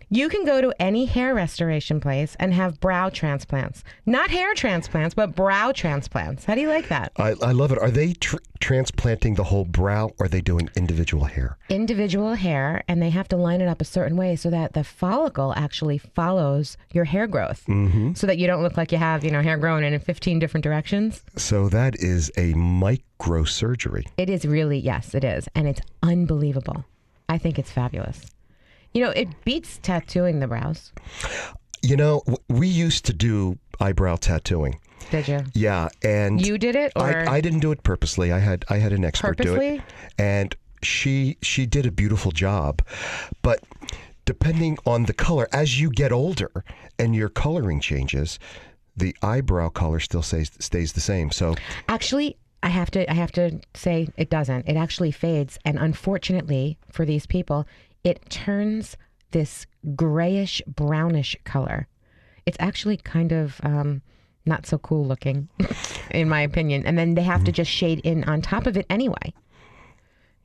You can go to any hair restoration place and have brow transplants. Not hair transplants, but brow transplants. How do you like that? I love it. Are they transplanting the whole brow, or are they doing individual hair? Individual hair, and they have to line it up a certain way so that the follicle actually follows your hair growth. Mm-hmm. So that you don't look like you have, hair growing in 15 different directions. So that is a microsurgery. It is really, yes, it is. And it's unbelievable. I think it's fabulous. It beats tattooing the brows. We used to do eyebrow tattooing. Did you? Yeah, and you did it, or I didn't do it purposely. I had an expert do purposely? it, and she did a beautiful job. But depending on the color, as you get older and your coloring changes, the eyebrow color still stays the same. So actually, I have to say it doesn't. It actually fades, and unfortunately for these people, it turns this grayish brownish color. It's actually kind of not so cool looking, in my opinion. And then they have to just shade in on top of it anyway.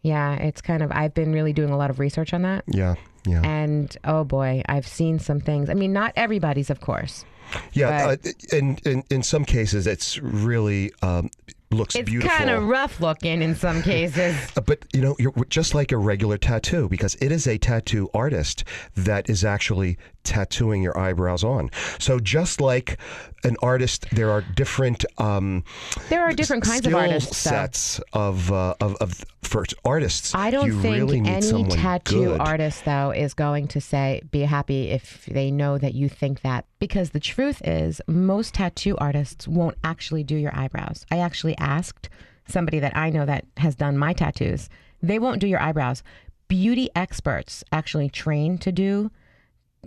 Yeah, it's kind of, I've been really doing a lot of research on that. Yeah. And oh boy, I've seen some things. I mean, not everybody's, of course. Yeah, in some cases, it's really looks beautiful. It's kind of rough looking in some cases. But, you're just like a regular tattoo, because it is a tattoo artist that is actually tattooing your eyebrows on. So just like an artist, there are different kinds of artists. Sets for artists. I don't think really any tattoo good. artist, though, is going to be happy if they know that you think that. Because the truth is, most tattoo artists won't actually do your eyebrows. I actually asked somebody that I know that has done my tattoos. They won't do your eyebrows. Beauty experts actually train to do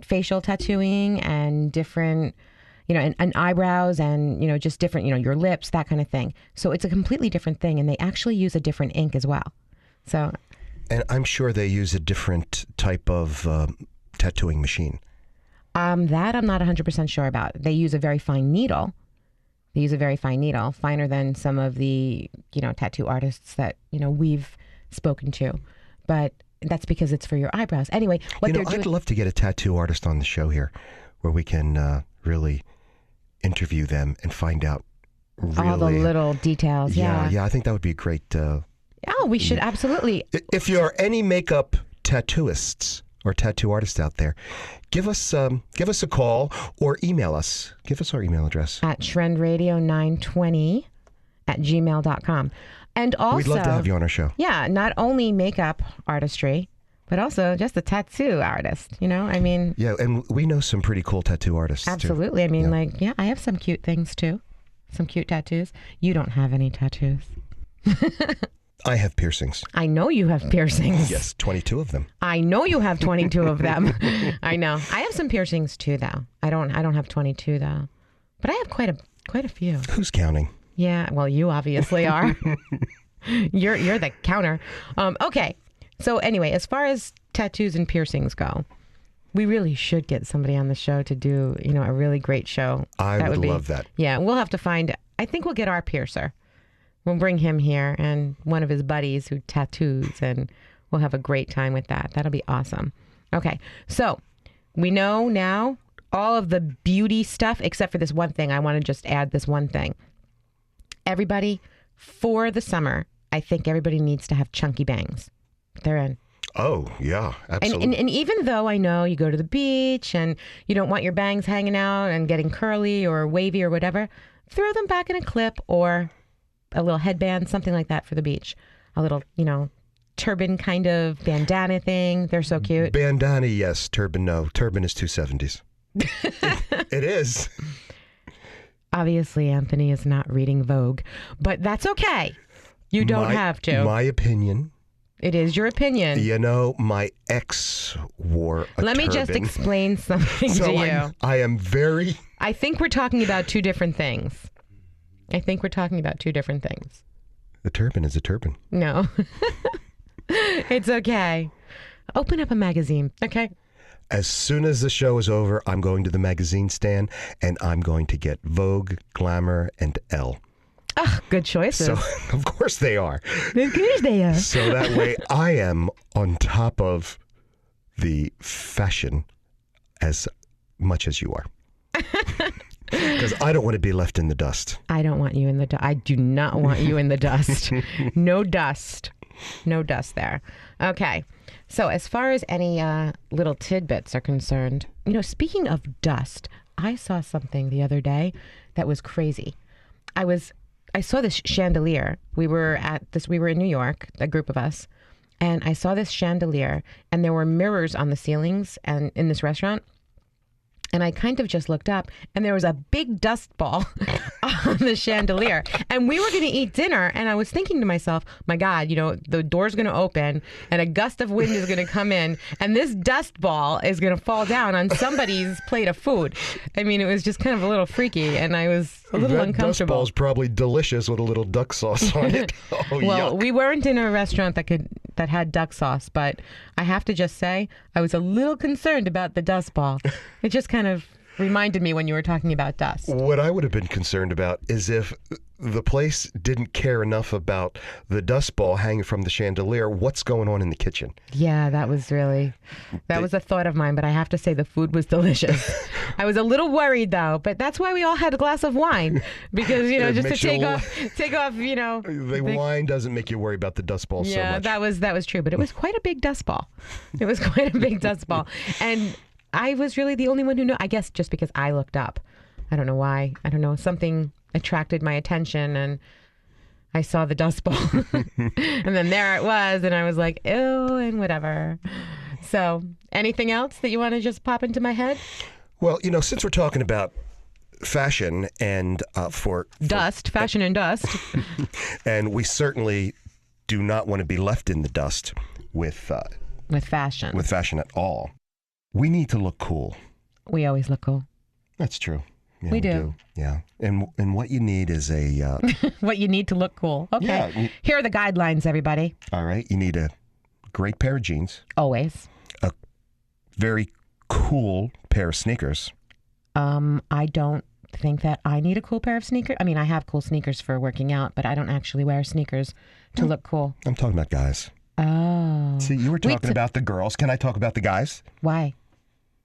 facial tattooing and different, and eyebrows and, just different, your lips, that kind of thing. So it's a completely different thing. And they actually use a different ink as well. So. And I'm sure they use a different type of tattooing machine. That I'm not 100% sure about. They use a very fine needle. Finer than some of the, tattoo artists that, we've spoken to. But that's because it's for your eyebrows. Anyway, I'd love to get a tattoo artist on the show here where we can really interview them and find out really all the little details. Yeah, I think that would be great. We should absolutely. If you're any makeup tattooists or tattoo artists out there, give us a call or email us. Give us our email address at trendradio920@gmail.com. And also, we'd love to have you on our show. Yeah, not only makeup artistry, but also just a tattoo artist. I mean. Yeah, and we know some pretty cool tattoo artists. Absolutely. Too. I mean, I have some cute things too, some cute tattoos. You don't have any tattoos. I have piercings. I know you have piercings. Yes, 22 of them. I know you have 22 of them. I know. I have some piercings too, though. I don't have 22 though, but I have quite a few. Who's counting? Yeah, well, you obviously are. You're the counter. Okay. So anyway, as far as tattoos and piercings go, We really should get somebody on the show to do, a really great show. I would love that. Yeah, we'll have to find, I think we'll get our piercer. We'll bring him here and one of his buddies who tattoos, and we'll have a great time with that. That'll be awesome. Okay, so we know now all of the beauty stuff, except for this one thing. I want to just add this one thing. Everybody, for the summer, I think everybody needs to have chunky bangs. They're in. Oh, yeah, absolutely. And even though I know you go to the beach and you don't want your bangs hanging out and getting curly or wavy or whatever, throw them back in a clip or a little headband, something like that for the beach. A little, turban kind of bandana thing. They're so cute. Bandana, yes. Turban, no. Turban is 270s. It is. Obviously, Anthony is not reading Vogue, but that's okay. You don't have to. My opinion. It is your opinion. My ex wore a Let me just turban. explain something to you. I am very... I think we're talking about two different things. A turban is a turban. No. It's okay. Open up a magazine, okay? As soon as the show is over, I'm going to the magazine stand and I'm going to get Vogue, Glamour, and Elle. Oh, good choices. So, of course they are. Of course they are. So that way I am on top of the fashion as much as you are. Because I don't want to be left in the dust. I don't want you in the dust. I do not want you in the dust. No dust. No dust there. Okay. So as far as any little tidbits are concerned, speaking of dust, I saw something the other day that was crazy. I saw this chandelier. We were in New York, a group of us, and I saw this chandelier and there were mirrors on the ceilings and in this restaurant. And I kind of just looked up and there was a big dust ball on the chandelier. And we were going to eat dinner. And I was thinking to myself, my God, the door's going to open and a gust of wind is going to come in and this dust ball is going to fall down on somebody's plate of food. I mean, it was just kind of a little freaky and I was a little uncomfortable. Dust ball's probably delicious with a little duck sauce on it. Oh, well, yuck. We weren't in a restaurant that had duck sauce, but I have to just say I was a little concerned about the dust ball. It just kind of reminded me when you were talking about dust. What I would have been concerned about is if the place didn't care enough about the dust ball hanging from the chandelier, what's going on in the kitchen? Yeah, that was a thought of mine, but I have to say the food was delicious. I was a little worried though, but that's why we all had a glass of wine because, just to take off, The wine doesn't make you worry about the dust ball so much. Yeah, that was true, but it was quite a big dust ball. And I was really the only one who knew, I guess just because I looked up. I don't know why. I don't know. Something attracted my attention and I saw the dust ball. And then there it was. And I was like, ew, and whatever. So anything else that you want to just pop into my head? Well, since we're talking about fashion and fashion and dust. And we certainly do not want to be left in the dust with fashion. With fashion at all. We need to look cool. We always look cool. That's true. Yeah, we do. Yeah. And what you need is a... what you need to look cool. Okay. Yeah, here are the guidelines, everybody. All right. You need a great pair of jeans. Always. A very cool pair of sneakers. I don't think that I need a cool pair of sneakers. I mean, I have cool sneakers for working out, but I don't actually wear sneakers to look cool. I'm talking about guys. Oh. See, you were talking about the girls. Can I talk about the guys? Why?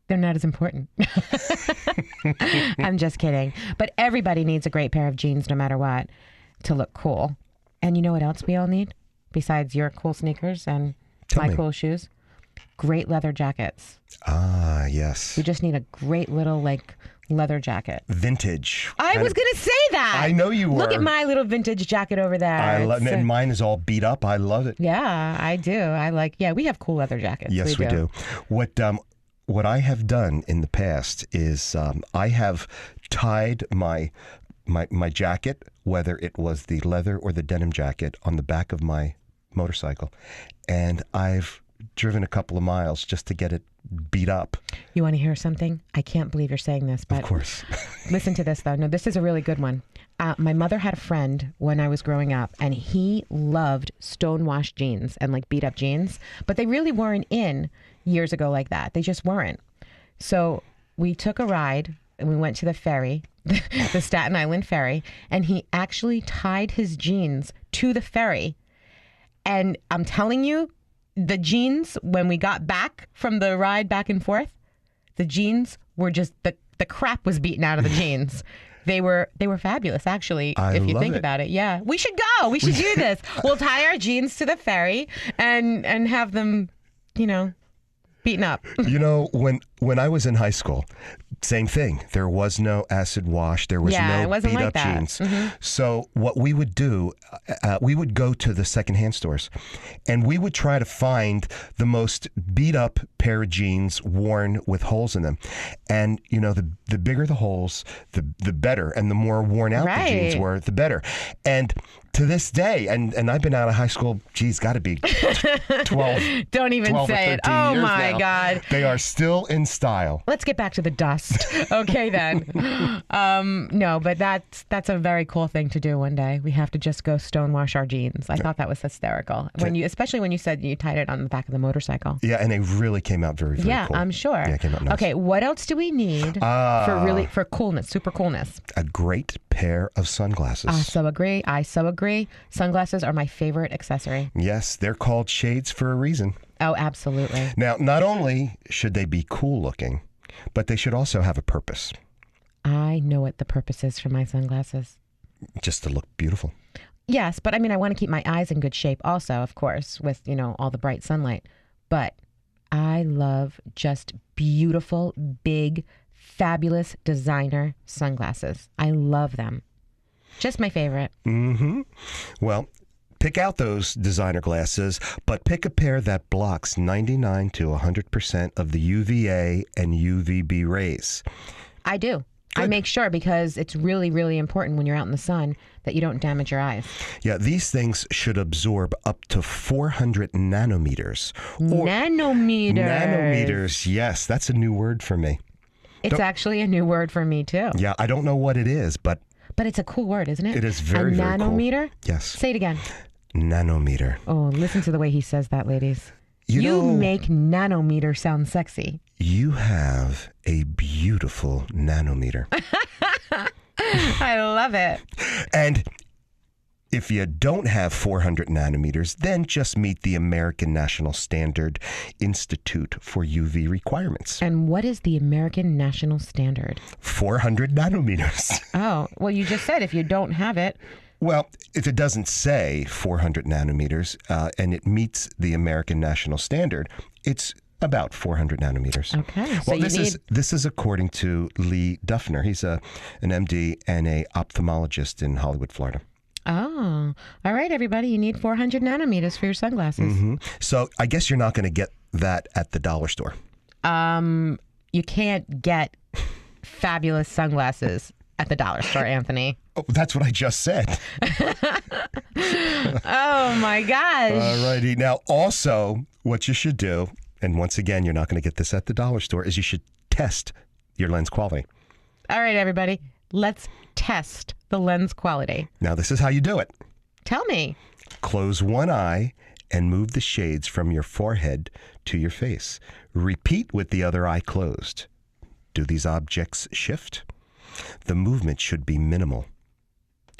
They're not as important. I'm just kidding. But everybody needs a great pair of jeans no matter what to look cool. And you know what else we all need? Besides your cool sneakers and my cool shoes? Great leather jackets. Ah, yes. You just need a great little leather jacket. Vintage. I was going to say that. I know you were. Look at my little vintage jacket over there. And mine is all beat up. I love it. Yeah, I do. We have cool leather jackets. Yes, we do. What I have done in the past is I have tied my jacket, whether it was the leather or the denim jacket, on the back of my motorcycle, and I've driven a couple of miles just to get it beat up. You want to hear something? I can't believe you're saying this, but of course. Listen to this though. No, this is a really good one. My mother had a friend when I was growing up, and he loved stonewashed jeans and beat up jeans, but they really weren't in years ago like that. They just weren't. So we took a ride and we went to the ferry, the Staten Island ferry, and he actually tied his jeans to the ferry. And I'm telling you, the jeans, when we got back from the ride back and forth, the jeans were just, the crap was beaten out of the jeans. They were fabulous, actually, if you think about it. Yeah. We should go. We should do this. We'll tie our jeans to the ferry and have them, beaten up. When I was in high school, same thing. There was no acid wash. There was no beat up jeans. Mm-hmm. So what we would do, we would go to the secondhand stores, and we would try to find the most beat up pair of jeans worn with holes in them. And the bigger the holes, the better, and the more worn out the jeans were, the better. And to this day, and I've been out of high school, got to be 12. Don't even 12 say or it. 13 Oh years my now. God. They are still in style. Let's get back to the dust. Okay, then. No, but that's a very cool thing to do one day. We have to just go stonewash our jeans. I thought that was hysterical. Especially when you said you tied it on the back of the motorcycle. Yeah, and they really came out very, very cool. Yeah, I'm sure. Yeah, it came out nice. Okay, what else do we need for coolness, super coolness? A great pair of sunglasses. I so agree. Sunglasses are my favorite accessory. Yes, they're called shades for a reason. Oh, absolutely. Now, not only should they be cool looking, but they should also have a purpose. I know what the purpose is for my sunglasses. Just to look beautiful. Yes, but I want to keep my eyes in good shape also, of course, with, all the bright sunlight. But I love just beautiful, big, fabulous designer sunglasses. I love them. Just my favorite. Mm-hmm. Well, pick out those designer glasses, but pick a pair that blocks 99 to 100% of the UVA and UVB rays. I do. Good. I make sure, because it's really, really important when you're out in the sun that you don't damage your eyes. Yeah, these things should absorb up to 400 nanometers. Nanometers, yes. That's a new word for me. It's actually a new word for me, too. Yeah, I don't know what it is, but it's a cool word, isn't it? It is very, very cool. A nanometer? Yes. Say it again. Nanometer. Oh, listen to the way he says that, ladies. You make nanometer sound sexy. You have a beautiful nanometer. I love it. And if you don't have 400 nanometers, then just meet the American National Standard Institute for UV requirements. And what is the American National Standard? 400 nanometers. Oh, well, you just said if you don't have it. Well, if it doesn't say 400 nanometers and it meets the American National Standard, it's about 400 nanometers. Okay. Well, this is according to Lee Duffner. He's an MD and a ophthalmologist in Hollywood, Florida. Oh, all right, everybody. You need 400 nanometers for your sunglasses. Mm-hmm. So I guess you're not going to get that at the dollar store. You can't get fabulous sunglasses at the dollar store, Anthony. Oh, that's what I just said. Oh, my gosh. All righty. Now, also, what you should do, and once again, you're not going to get this at the dollar store, is you should test your lens quality. All right, everybody. Let's test the lens quality. Now, this is how you do it. Tell me. Close one eye and move the shades from your forehead to your face. Repeat with the other eye closed. Do these objects shift? The movement should be minimal.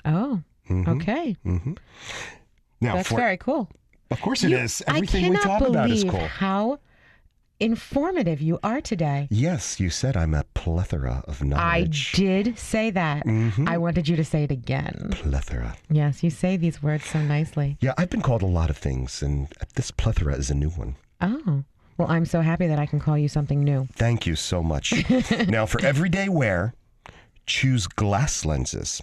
Oh, okay. Mm-hmm. Now, that's very cool. Of course it is. Everything we talk about is cool. How informative you are today. Yes, you said I'm a plethora of knowledge. I did say that. Mm-hmm. I wanted you to say it again. Plethora. Yes, you say these words so nicely. Yeah, I've been called a lot of things, and this plethora is a new one. Oh, well, I'm so happy that I can call you something new. Thank you so much. Now, for everyday wear, choose glass lenses.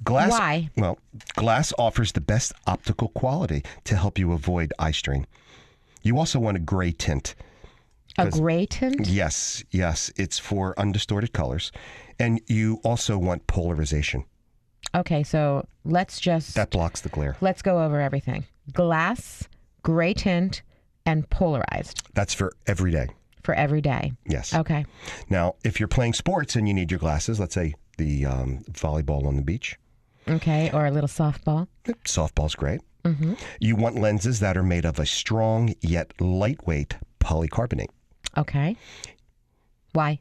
Why? Well, glass offers the best optical quality to help you avoid eye strain. You also want a gray tint. A gray tint? Yes. It's for undistorted colors. And you also want polarization. Okay, so that blocks the glare. Let's go over everything. Glass, gray tint, and polarized. That's for every day. For every day. Yes. Okay. Now, if you're playing sports and you need your glasses, let's say the volleyball on the beach. Okay, or a little softball. Softball's great. Mm-hmm. You want lenses that are made of a strong yet lightweight polycarbonate. Okay. Why?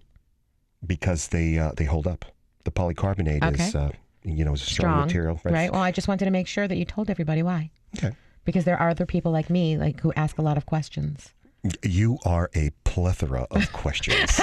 Because they hold up. The polycarbonate is is a strong material. Right. Well, I just wanted to make sure that you told everybody why. Okay. Because there are other people like me, who ask a lot of questions. You are a plethora of questions.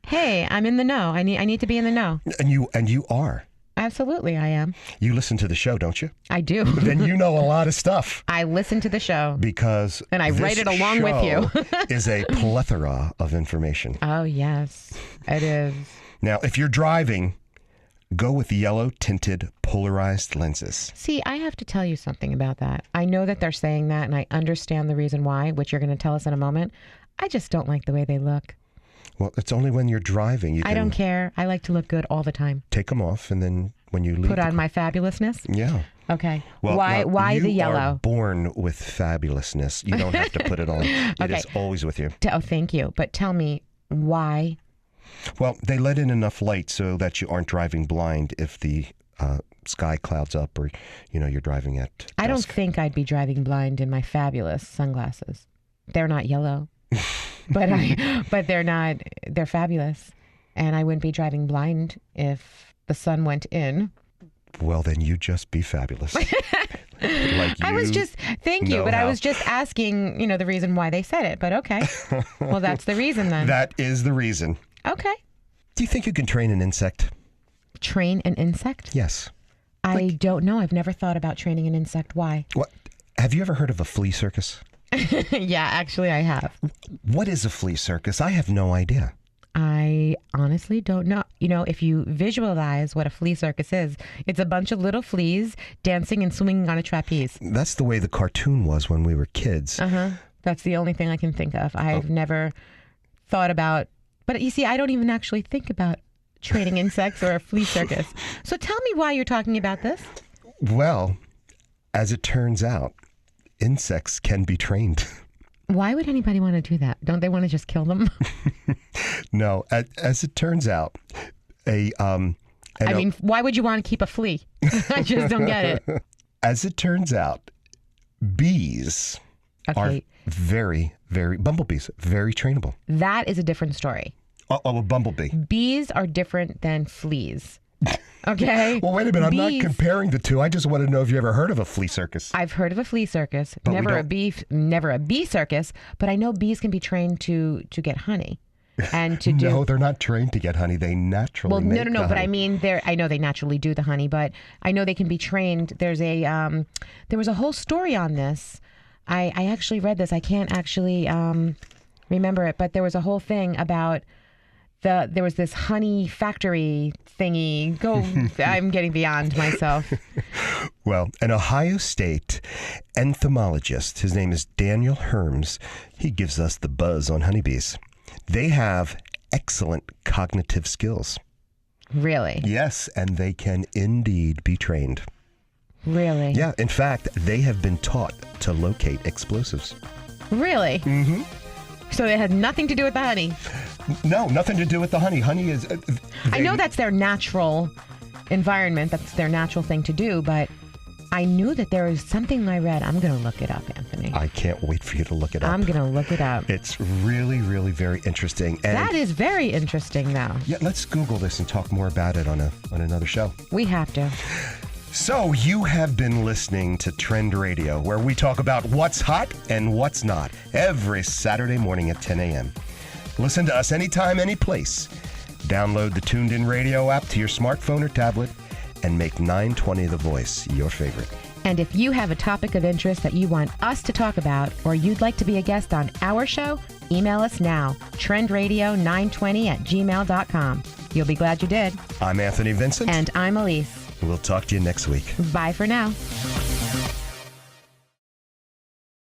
Hey, I'm in the know. I need to be in the know. And you are. Absolutely, I am. You listen to the show, don't you? I do. Then you know a lot of stuff. I listen to the show. Because and I write it along with you. Is a plethora of information. Oh, yes, it is. Now, if you're driving, go with yellow tinted polarized lenses. See, I have to tell you something about that. I know that they're saying that, and I understand the reason why, which you're going to tell us in a moment. I just don't like the way they look. Well, it's only when you're driving. I don't care. I like to look good all the time. Take them off, and then when you leave, put on my fabulousness. Yeah. Okay. Well, why the yellow? You are born with fabulousness. You don't have to put it on. It is always with you. Oh, thank you. But tell me why. Well, they let in enough light so that you aren't driving blind if the sky clouds up or you're driving at dusk. I don't think I'd be driving blind in my fabulous sunglasses. They're not yellow. but they're fabulous. And I wouldn't be driving blind if the sun went in. Well, then you just be fabulous. I was just, thank you, but I was just asking, the reason why they said it, but okay. Well, that's the reason then. That is the reason. Okay. Do you think you can train an insect? Train an insect? Yes. I don't know. I've never thought about training an insect. Why? What? Have you ever heard of a flea circus? Yeah, actually I have. What is a flea circus? I have no idea. I honestly don't know. If you visualize what a flea circus is, it's a bunch of little fleas dancing and swinging on a trapeze. That's the way the cartoon was when we were kids. That's the only thing I can think of. I've never thought about, but you see, I don't even actually think about training insects or a flea circus. So tell me why you're talking about this. Well, as it turns out, insects can be trained. Why would anybody want to do that? Don't they want to just kill them? No, as it turns out, why would you want to keep a flea? I just don't get it. As it turns out, bees are bumblebees, very trainable. That is a different story. A bumblebee. Bees are different than fleas. Okay. Well, wait a minute. I'm not comparing the two. I just want to know if you ever heard of a flea circus. I've heard of a flea circus. Never a bee circus. But I know bees can be trained to get honey, and to do. No, they're not trained to get honey. They naturally. Well, no. But I mean, I know they naturally do the honey, but I know they can be trained. There was a whole story on this. I actually read this. I can't actually remember it, but there was a whole thing about. There was this honey factory thingy. I'm getting beyond myself. Well, an Ohio State entomologist, his name is Daniel Herms, he gives us the buzz on honeybees. They have excellent cognitive skills. Really? Yes, and they can indeed be trained. Really? Yeah, in fact, they have been taught to locate explosives. Really? Mm-hmm. So it had nothing to do with the honey? No, nothing to do with the honey. Honey is... I know that's their natural environment. That's their natural thing to do, but I knew that there was something I read. I'm going to look it up, Anthony. I can't wait for you to look it up. I'm going to look it up. It's really, really very interesting. And that is very interesting, though. Yeah, let's Google this and talk more about it on another show. We have to. So you have been listening to Trend Radio, where we talk about what's hot and what's not every Saturday morning at 10 a.m. Listen to us anytime, any place. Download the Tuned In Radio app to your smartphone or tablet and make 920 The Voice your favorite. And if you have a topic of interest that you want us to talk about or you'd like to be a guest on our show, email us now, trendradio920@gmail.com. You'll be glad you did. I'm Anthony Vincent. And I'm Elise. We'll talk to you next week. Bye for now.